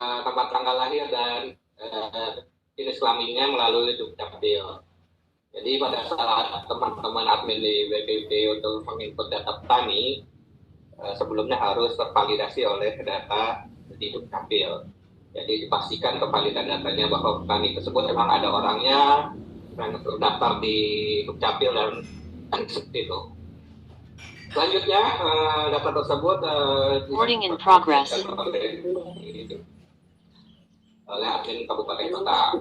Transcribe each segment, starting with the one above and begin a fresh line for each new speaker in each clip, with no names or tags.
tempat tanggal lahir dan jenis kelaminnya melalui Dukcapil. Jadi pada saat teman-teman admin di BPP untuk menginput data petani, sebelumnya harus tervalidasi oleh data di Dukcapil. Jadi dipastikan kevalidan datanya bahwa petani tersebut memang ada orangnya yang terdaftar di Dukcapil dan seperti itu. Selanjutnya data tersebut
recording in progress
oleh admin Kabupaten Kota.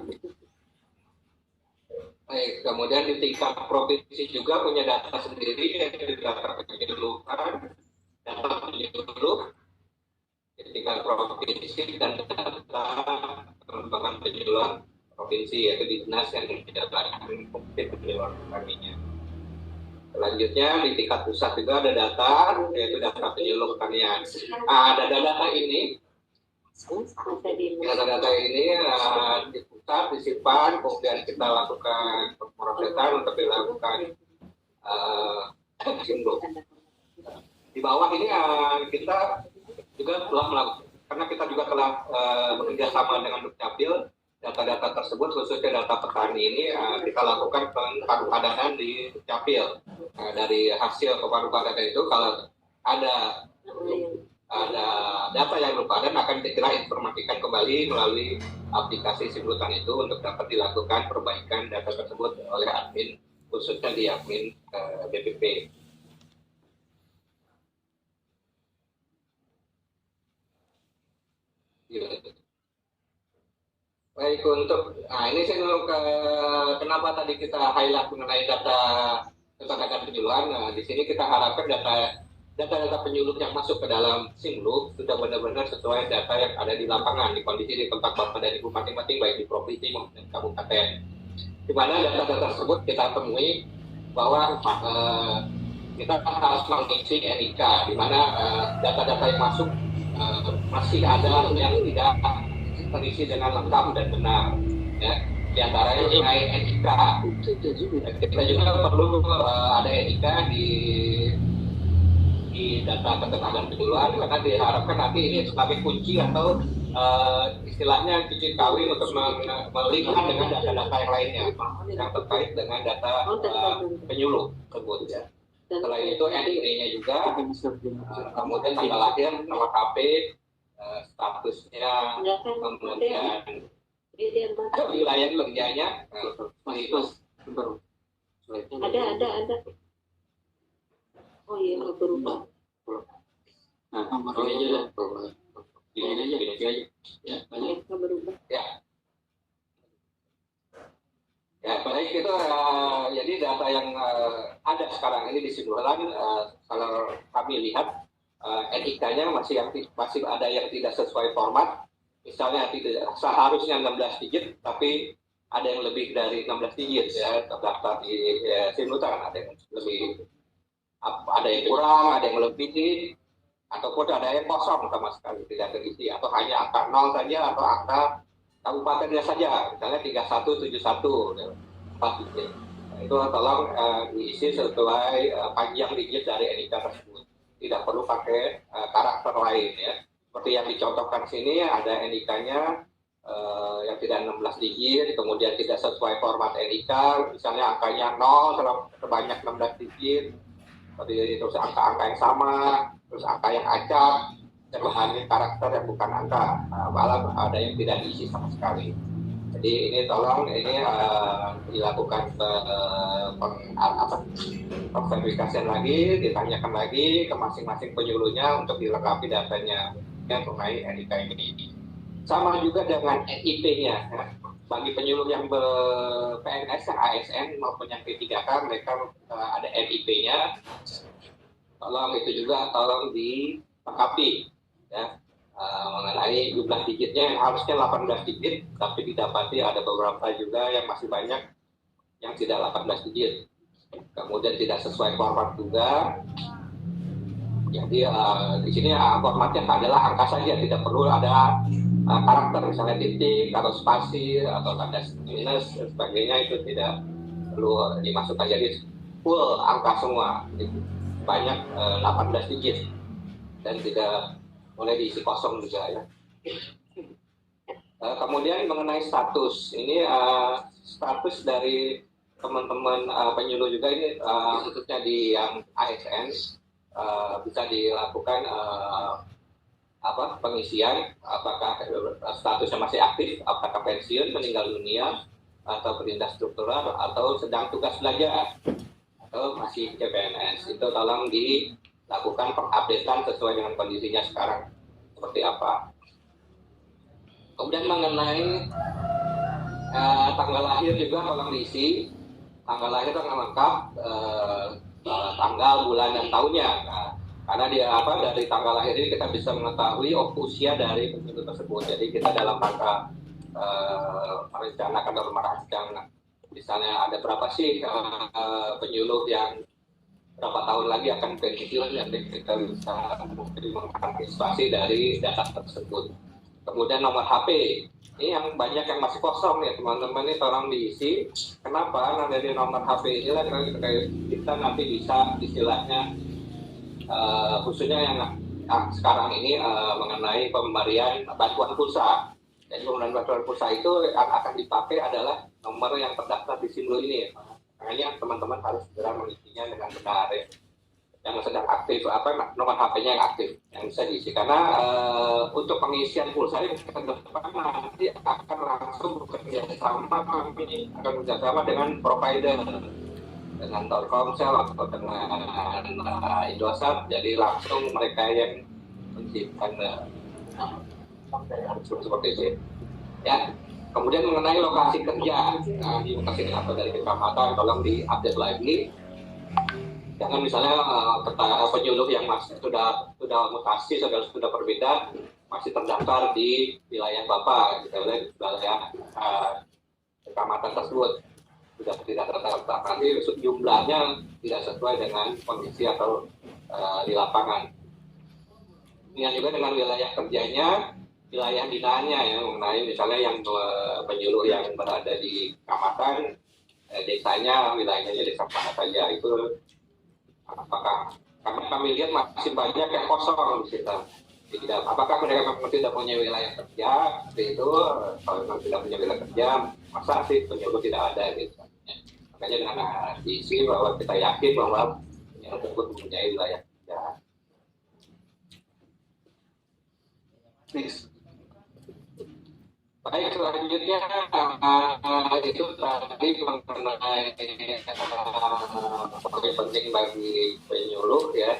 Baik, kemudian di tingkat provinsi juga punya data sendiri, yaitu data penyeluruhan, data penyuluh di tingkat provinsi dan data pengembangan penyuluhan provinsi, yaitu di dinas yang dijalankan komite penyuluhan petaninya. Selanjutnya di tingkat pusat juga ada data, yaitu data penyuluh pertanian. Data ini di pusat disimpan, kemudian kita lakukan pemrosesan untuk dilakukan penyuluh. Di bawah ini kita juga telah melakukan, karena kita juga telah bekerja sama dengan Dukcapil, data-data tersebut khususnya data petani ini kita lakukan pengpadanan di Dukcapil. Dari hasil pengpadanan itu kalau ada data yang belum padan akan kita informasikan kembali melalui aplikasi simultan itu untuk dapat dilakukan perbaikan data tersebut oleh admin, khususnya di admin BPP. Baik, untuk ini saya kenapa tadi kita highlight mengenai data penyuluhan. Di sini kita harapkan data penyuluh yang masuk ke dalam Simluk sudah benar-benar sesuai data yang ada di lapangan, di kondisi di tempat Bapak dan Ibu masing-masing, baik di provinsi maupun di kabupaten. Di mana data-data tersebut kita temui bahwa kita harus mengisi NIK, di mana data-data yang masuk masih ada yang tidak terisi dengan lengkap dan benar. Ya. Di antaranya mengenai NIK, kita juga perlu ada NIK di data ketenagaan penyuluhan, karena diharapkan nanti ini sebagai kunci atau istilahnya cicit kawin untuk melihat dengan data-data yang lainnya yang terkait dengan data penyuluh tersebut. Ya. Selain itu NID-nya juga, kemudian tanggal lahir, nama HP, statusnya, kemudian wilayah kerjanya, itu
ada. Oh iya, berubah.
Nah, nomornya aja lah. Ini aja. Ya, berubah. Ya. Ya, baik itu. Jadi data yang ada sekarang ini di Sidoarjo, kalau kami lihat NIK-nya masih ada yang tidak sesuai format. Misalnya seharusnya 16 digit, tapi ada yang lebih dari 16 digit ya terdaftar di Sidoarjo, ada yang lebih. Ada yang kurang, ada yang lebih, ataupun ada yang kosong sama sekali tidak terisi, atau hanya angka 0 saja atau angka kabupatennya saja, misalnya 3171 4 digit. Itu tolong diisi sesuai panjang digit dari NIK tersebut, tidak perlu pakai karakter lain ya. Seperti yang dicontohkan sini ada NIK-nya yang tidak 16 digit, kemudian tidak sesuai format NIK, misalnya angkanya 0 sebanyak 16 digit, terus angka-angka yang sama, terus angka yang acak, dan bahannya karakter yang bukan angka, malah ada yang tidak diisi sama sekali. Jadi ini tolong dilakukan verifikasi lagi, ditanyakan lagi ke masing-masing penyuluhnya untuk dilengkapi datanya yang mengenai NIK ini. Sama juga dengan NIP-nya. Ya. Bagi penyuluh yang PNS, yang ASN maupun yang P3K, mereka ada NIP-nya. Tolong itu juga tolong dilengkapi ya, mengenai jumlah digitnya yang harusnya 18 digit, tapi didapati ada beberapa juga yang masih banyak yang tidak 18 digit. Kemudian tidak sesuai format juga. Jadi di sini formatnya adalah angka saja, tidak perlu ada karakter, misalnya titik atau spasi atau tanda minus dan sebagainya, itu tidak perlu dimasukkan, jadi full angka semua, banyak 18 digit dan tidak boleh diisi kosong juga ya. kemudian mengenai status, ini status dari teman-teman penyuluh juga ini khususnya di yang ASN bisa dilakukan pengisian, apakah statusnya masih aktif, apakah pensiun, meninggal dunia, atau berpindah struktural, atau sedang tugas belajar, atau masih CPNS. Itu tolong dilakukan pengupdatean sesuai dengan kondisinya sekarang seperti apa. Kemudian mengenai tanggal lahir juga tolong diisi, tanggal lahir tanggal lengkap, tanggal, bulan, dan tahunnya. Nah, karena dia dari tanggal lahir ini kita bisa mengetahui usia dari penyuluh tersebut. Jadi kita dalam rangka merencanakan atau merancang, misalnya ada berapa sih penyuluh yang berapa tahun lagi akan pensiun, dan kita bisa mengantisipasi dari data tersebut. Kemudian nomor HP, ini yang banyak yang masih kosong ya teman-teman, ini tolong diisi. Kenapa? Nah, dari nomor HP ini lah kita nanti bisa istilahnya khususnya yang sekarang ini mengenai pemberian bantuan pulsa. Jadi pemberian bantuan pulsa itu akan dipakai adalah nomor yang terdaftar di SIMLU ini. Makanya teman-teman harus segera mengisinya dengan benar ya. Yang sedang aktif, nomor HP-nya yang aktif, yang bisa diisi. Karena untuk pengisian pulsa ini ke depan nanti akan langsung bekerja sama, kami akan bekerjasama dengan provider, dengan Telkomsel atau dengan Indosat. Jadi langsung mereka yang menciptakan seperti itu ya. Kemudian mengenai lokasi kerja, di lokasi atau dari kecamatan tolong diupdate lagi. Jangan misalnya penyuluh yang masih sudah mutasi, sudah berbeda, masih terdaftar di wilayah Bapak, gitu, wilayah kecamatan tersebut sudah tidak terdaftar, nanti jumlahnya tidak sesuai dengan kondisi atau di lapangan. Ini juga dengan wilayah kerjanya, wilayah binaannya ya, mengenai misalnya yang penyuluh yang berada di kecamatan, desanya, wilayahnya desa mana saja, itu apakah kami lihat masih banyak yang kosong di situ. Tidak, apakah mereka memang tidak punya wilayah kerja? Seperti itu, kalau memang tidak punya wilayah kerja, masa sih penyuluh tidak ada gitu. Makanya dengan diisi bahwa kita yakin bahwa penyuluh tersebut mempunyai wilayah kerja. Next. Baik, selanjutnya itu tadi mengenai penting bagi penyuluh ya,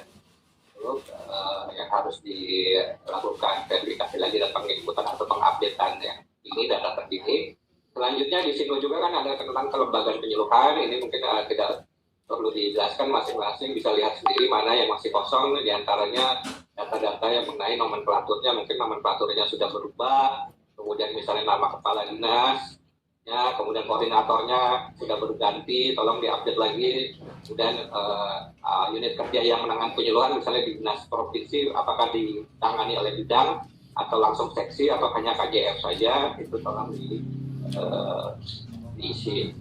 yang harus dilakukan verifikasi lagi dan pengikutan atau pengupdatean ya. Ini data terkini. Selanjutnya di sini juga kan ada tentang kelembagaan penyuluhan. Ini mungkin tidak perlu dijelaskan, masing-masing bisa lihat sendiri mana yang masih kosong. Di antaranya data-data yang mengenai nomenklaturnya, mungkin nomenklaturnya sudah berubah. Kemudian misalnya nama kepala dinas, ya, kemudian koordinatornya sudah berganti, tolong diupdate lagi. Kemudian unit kerja yang menangani penyuluhan, misalnya di dinas provinsi, apakah ditangani oleh bidang atau langsung seksi atau hanya KJF saja, itu tolong diisi.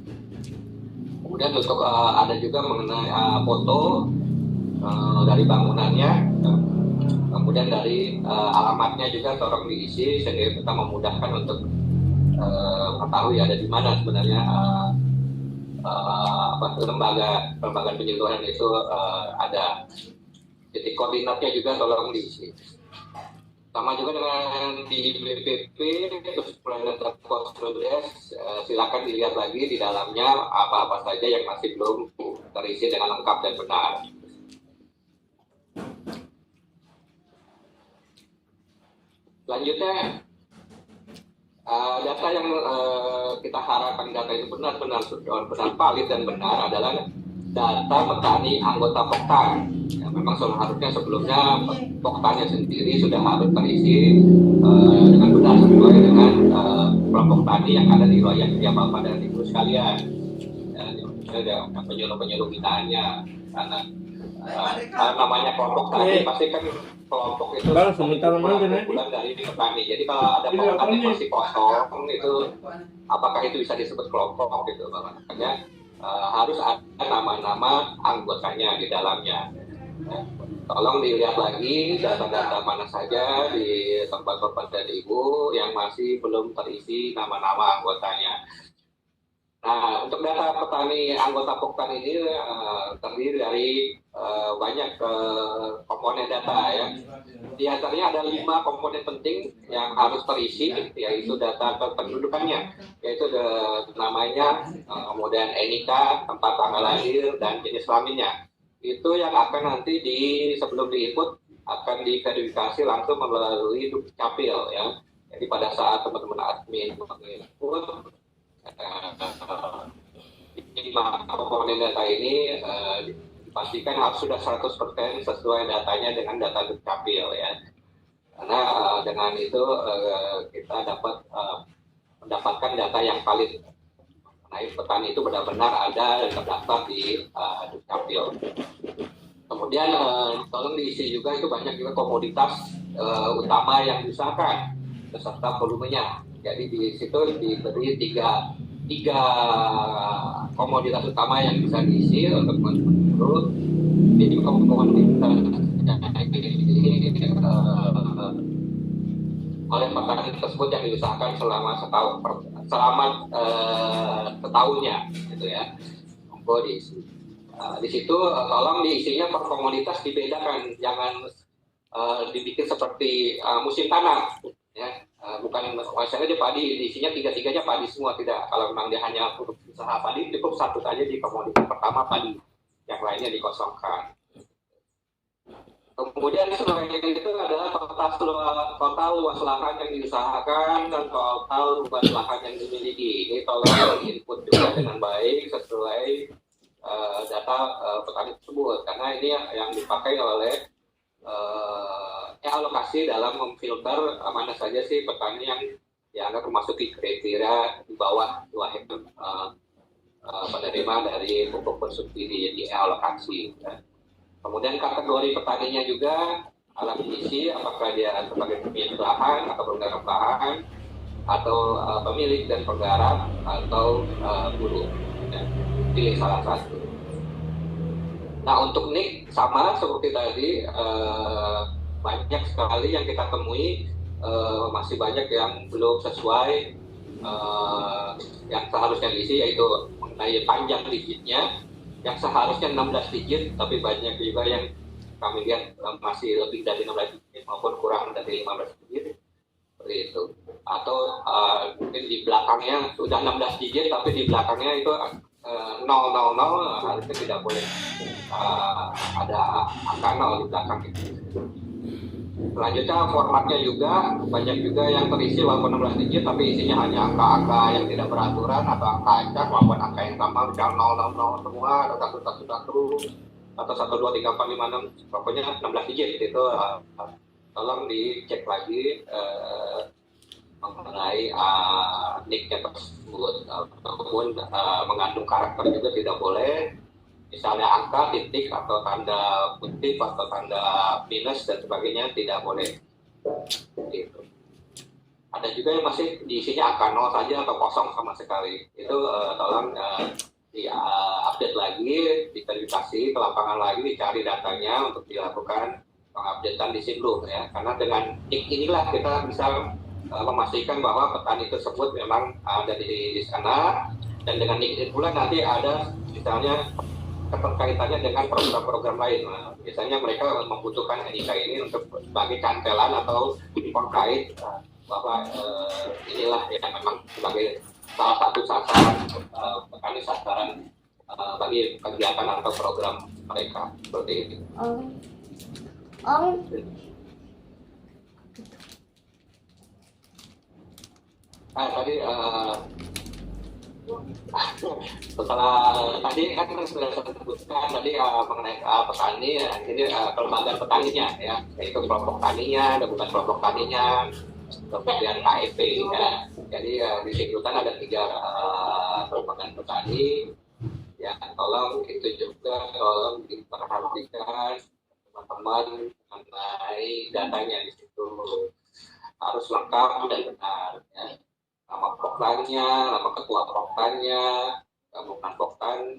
Kemudian untuk ada juga mengenai foto dari bangunannya. Kemudian dari alamatnya juga tolong diisi sehingga kita memudahkan untuk mengetahui ada di mana sebenarnya lembaga penyuluhan itu ada. Titik koordinatnya juga tolong diisi. Sama juga dengan di BPP, terus Planetary Cost, silakan dilihat lagi di dalamnya apa-apa saja yang masih belum terisi dengan lengkap dan benar. Selanjutnya, data yang kita harapkan data itu benar-benar valid dan benar adalah data petani anggota Poktan. Ya, memang seharusnya sebelumnya Poktannya sendiri sudah harus terisi dengan benar sesuai dengan kelompok tani yang ada di wilayah kerja Bapak dan Ibu sekalian. Ya, ada penyuluh-penyuluh binaannya, karena namanya kelompok tani pasti kan kelompok itu bulan dari petani. Jadi kalau ada kelompok yang masih kosong itu, apakah itu bisa disebut kelompok gitu, makanya harus ada nama-nama anggotanya di dalamnya. tolong dilihat lagi data-data mana saja di tempat Bapak dan Ibu yang masih belum terisi nama-nama anggotanya. Nah, untuk data petani anggota Poktan ini terdiri dari banyak komponen data ya. Di antaranya ada 5 komponen penting yang harus terisi, yaitu data kependudukannya, yaitu namanya, kemudian NIK, tempat tanggal lahir, dan jenis kelaminnya. Itu yang akan nanti sebelum di-input akan diverifikasi langsung melalui Dukcapil ya. Jadi pada saat teman-teman admin menginput 5 komponen data ini dipastikan harus sudah 100% sesuai datanya dengan data Dukcapil ya. Karena dengan itu kita dapat mendapatkan data yang valid. Nah, petani itu benar-benar ada dan terdaftar di Dukcapil. Kemudian tolong diisi juga itu banyak juga komoditas utama yang diusahakan beserta volumenya. Jadi di situ diberi tiga komoditas utama yang bisa diisi untuk menurut ini komoditas oleh petani tersebut yang diusahakan selama setahunnya, gitu ya. Monggo diisi. Di situ tolong diisinya per komoditas dibedakan, jangan dibikin seperti musim tanam, ya. Bukan misalnya dia padi, diisinya tiga-tiganya padi semua, tidak. Kalau memang dia hanya untuk usaha padi, cukup satu saja di komoditas pertama padi, yang lainnya dikosongkan. Kemudian selain itu adalah total luas lahan yang diusahakan dan total luas lahan yang dimiliki. Ini tolong input juga dengan baik sesuai data petani tersebut, karena ini yang dipakai oleh alokasi dalam memfilter mana saja sih petani yang dianggap memasuki kriteria di bawah 2 hektar penerima dari pupuk bersubsidi di alokasi. Ya. Kemudian kategori petaninya juga alat diisi, apakah dia sebagai pemilik lahan atau penggarap lahan, atau pemilik dan penggarap, atau buruh. Ya. Pilih salah satu. Nah, untuk NIK sama seperti tadi, banyak sekali yang kita temui, masih banyak yang belum sesuai yang seharusnya diisi, yaitu mengenai panjang digitnya yang seharusnya 16 digit, tapi banyak juga yang kami lihat masih lebih dari 16 digit maupun kurang dari 15 digit, seperti itu. Atau mungkin di belakangnya sudah 16 digit, tapi di belakangnya itu 000, harusnya tidak boleh ada angka 0 di belakang itu. Selanjutnya formatnya juga banyak juga yang terisi walaupun 16 digit tapi isinya hanya angka-angka yang tidak beraturan atau angka acak maupun angka yang sama, misalnya 000 semua atau 111 atau 1234566, pokoknya 16 digit itu. Tolong dicek lagi mengenai nicknya tersebut, ataupun mengandung karakter juga tidak boleh, misalnya angka, titik, atau tanda kutip, atau tanda minus dan sebagainya tidak boleh. Gitu. Ada juga yang masih diisinya angka 0 saja atau kosong sama sekali. Itu tolong update lagi, diverifikasi ke lapangan lagi, dicari datanya untuk dilakukan pengupdatean di Simlu ya. Karena dengan nick inilah kita bisa memastikan bahwa petani tersebut memang ada di sana, dan dengan nick ini pula nanti ada misalnya keterkaitannya dengan program-program lain. Nah, biasanya mereka membutuhkan NIK ini untuk sebagai cantelan atau terkait bahwa inilah yang memang sebagai salah satu sasaran petani, sasaran bagi kegiatan atau program mereka, seperti itu. Tadi setelah tadi kan sudah sebutkan tadi mengenai petani, ini kelembagaan petaninya ya, yaitu kelompok taninya, dokumen kelompok taninya, kemudian KEP ya. Jadi di Simlutan ada 3 kelembagaan petani ya. Tolong itu juga tolong diperhatikan teman-teman mengenai datanya, di situ harus lengkap dan benar ya. Nama poktannya, nama ketua poktannya, bukan poktan,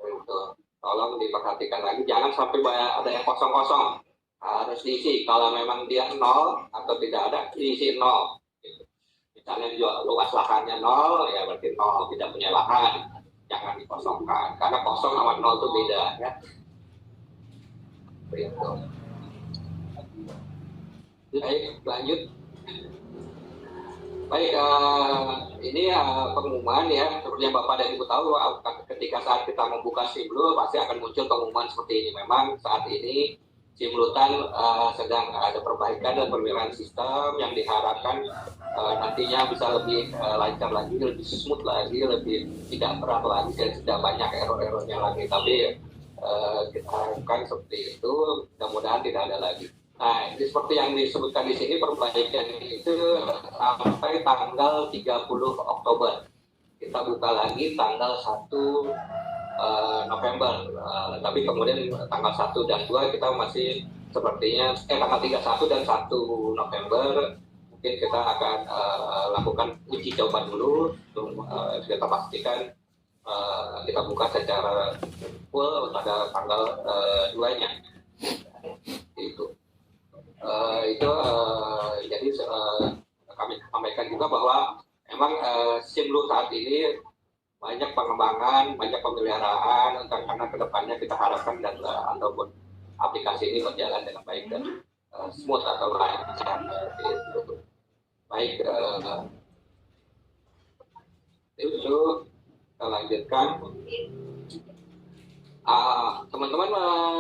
itu tolong diperhatikan lagi, jangan sampai ada yang kosong-kosong, harus diisi. Kalau memang dia nol atau tidak ada, diisi nol. Misalnya luas lahannya nol, ya berarti nol, tidak punya lahan, jangan dikosongkan, karena kosong sama nol itu beda ya. Begitu. Baik, lanjut. Baik, ini pengumuman ya, seperti yang Bapak dan Ibu tahu, ketika saat kita membuka Simlu pasti akan muncul pengumuman seperti ini. Memang saat ini Simlutan sedang ada perbaikan dan pemeliharaan sistem yang diharapkan nantinya bisa lebih lancar lagi, lebih smooth lagi, lebih tidak berat lagi, dan tidak banyak error-errornya lagi. Tapi kita harapkan seperti itu, mudah-mudahan tidak ada lagi. Nah, ini seperti yang disebutkan di sini, perbaikan itu sampai tanggal 30 Oktober. Kita buka lagi tanggal 1 November. Tapi kemudian tanggal 1 dan 2 kita masih sepertinya, tanggal 31 dan 1 November mungkin kita akan lakukan uji coba dulu untuk kita pastikan kita buka secara full pada tanggal 2-nya. Itu. Jadi kami sampaikan juga bahwa memang Simlu saat ini banyak pengembangan, banyak pemeliharaan, karena kedepannya kita harapkan dan ataupun aplikasi ini berjalan dengan baik dan smooth atau lancar. Baik, itu kita lanjutkan. Teman-teman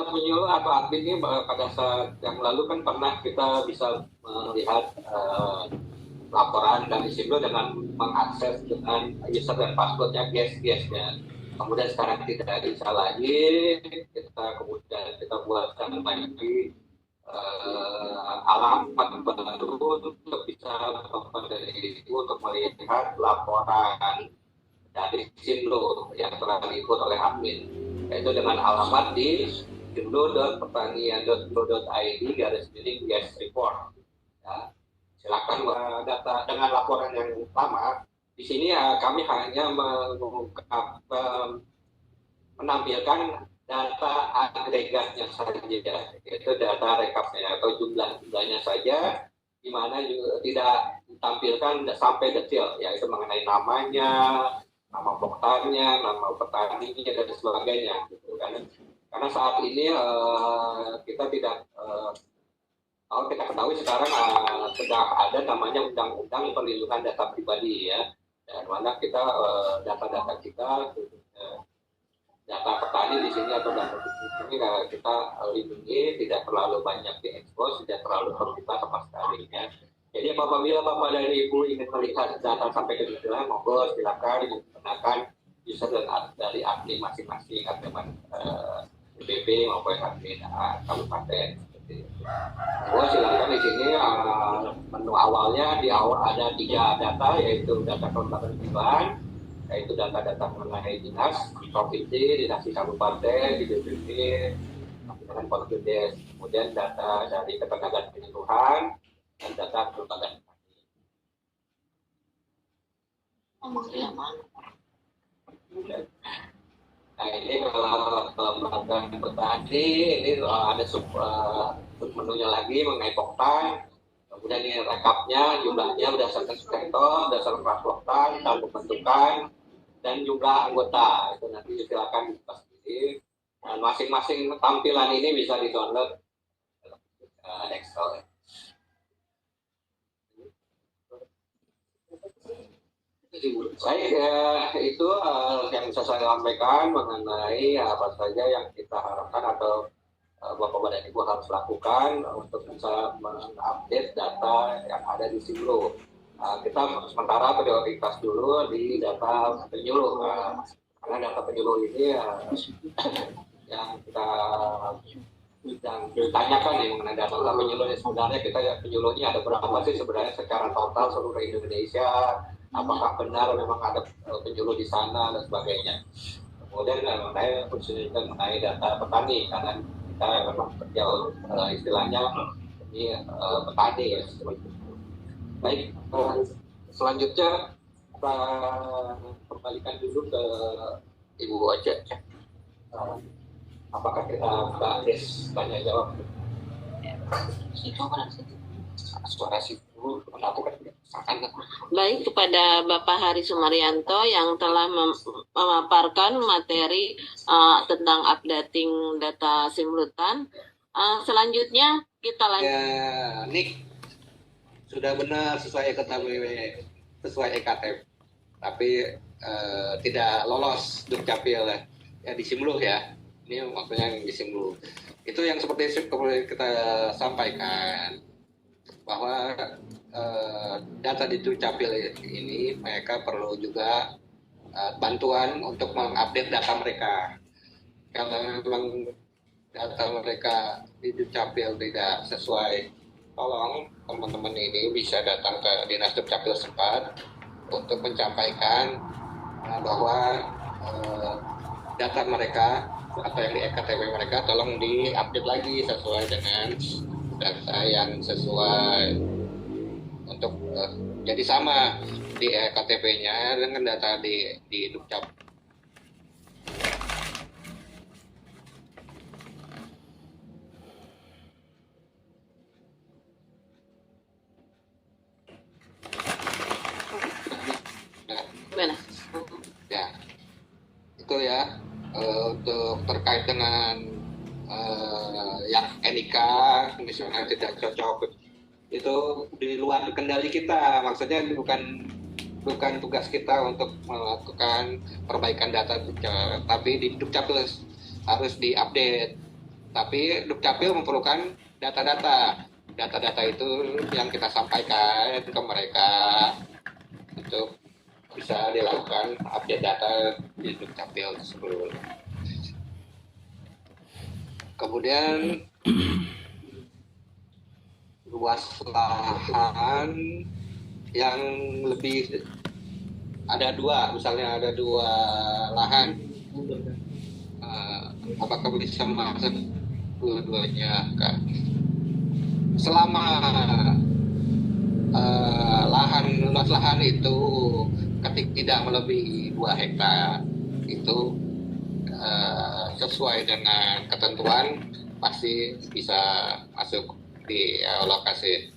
penyuluh atau admin ini pada saat yang lalu kan pernah kita bisa melihat laporan dari Simlu dengan mengakses dengan user dan passwordnya guest-guestnya. Kemudian sekarang tidak bisa lagi, kita buatkan lagi alamat baru untuk bisa dari itu untuk melihat laporan dari Simlu yang telah diikut oleh admin, yaitu dengan alamat di simlu.pertanian.go.id/guest report. Ya, silakan data dengan laporan yang lama. Di sini kami hanya menampilkan data agregatnya saja, yaitu data rekapnya atau jumlahnya saja, di mana juga tidak ditampilkan sampai detail, yaitu mengenai namanya, nama pokoknya, nama petaninya dan sebagainya, gitu kan. Karena saat ini kita tidak kita ketahui sekarang sedang ada namanya Undang-Undang Perlindungan Data Pribadi ya, dan mana kita data-data kita, data petani di sini atau data ini kita lindungi, tidak terlalu banyak diekspos, tidak terlalu terbuka sama sekali ya. Jadi apabila Bapak dan Ibu ingin melihat data sampai ke detail, monggo silakan menggunakan user dari admin masing-masing, admin BB maupun admin kabupaten. Silakan di sini menu awalnya di awal ada 3 data, yaitu data kelembagaan, yaitu data-data mengenai dinas provinsi, dinas kabupaten, di BPP, dengan Portudes, kemudian data dari ketenagaan penyuluhan, dan data kelembagaan. Nah ini kalau kelembagaan petani ini ada sub menunya lagi mengenai poktan, kemudian ini rekapnya, jumlahnya berdasarkan sektor, berdasarkan poktan, tahun pembentukan, dan jumlah anggota. Itu nanti silakan dibuka sendiri. Dan masing-masing tampilan ini bisa di-download Excel. Baik, itu yang bisa saya sampaikan mengenai apa saja yang kita harapkan atau Bapak dan Ibu harus lakukan untuk bisa mengupdate data yang ada di Simlu. Kita sementara prioritas dulu di data penyuluh, karena data penyuluh ini yang kita ditanyakan nih mengenai data penyuluh. Sebenarnya kita penyuluhnya ada berapa sih sebenarnya secara total seluruh Indonesia? Apakah benar memang ada penyuluh di sana dan sebagainya. Kemudian mengenai mengenai data petani, karena kita memang jauh istilahnya ini petani ya. Baik, selanjutnya kita kembalikan dulu ke Ibu Oce. apakah kita Mbak Des tanya jawab? Suara si guru aku kan
Baik, kepada Bapak Hari Sumaryanto yang telah memaparkan materi tentang updating data simultan. Selanjutnya kita lanjut.
ya, Nick sudah benar sesuai EKTP, tapi tidak lolos Dukcapil ya di Simluh ya. Ini maksudnya yang di Simluh. Itu yang seperti kita sampaikan bahwa data di Dukcapil ini mereka perlu juga bantuan untuk mengupdate data mereka. Kalau memang data mereka di Dukcapil tidak sesuai, tolong teman-teman ini bisa datang ke Dinas Dukcapil setempat untuk menyampaikan bahwa data mereka atau yang di EKTP mereka tolong diupdate lagi sesuai dengan data yang sesuai untuk jadi sama di EKTP-nya dengan data di Dukcapil. Ya, itu ya untuk terkait dengan yang NIK misalnya tidak cocok, itu di luar kendali kita. Maksudnya bukan tugas kita untuk melakukan perbaikan data, tapi di Dukcapil harus diupdate. Tapi Dukcapil memerlukan data-data itu yang kita sampaikan ke mereka untuk bisa dilakukan update data di Dukcapil tersebut. Kemudian luas lahan yang lebih misalnya ada dua lahan, apakah bisa masuk dua-duanya? Selama luas lahan itu ketika tidak melebihi 2 hektar itu sesuai dengan ketentuan pasti bisa masuk di lokasi.